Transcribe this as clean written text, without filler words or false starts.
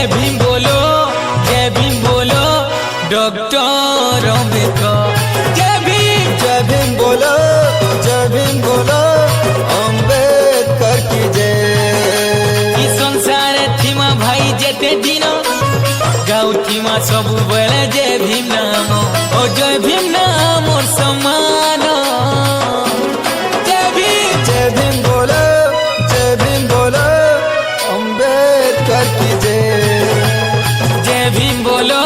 भीम बोलो डॉक्टर अम्बेडकर। जय भीम बोलो अम्बेडकर की जय। ई संसार थीमा भाई जेते दिन गाँव थीमा सब बेले जय भीम नाम ओ जय भीम नाम और सम्मान। जय भीम बोलो अम्बेडकर की जय। जय भीम बोलो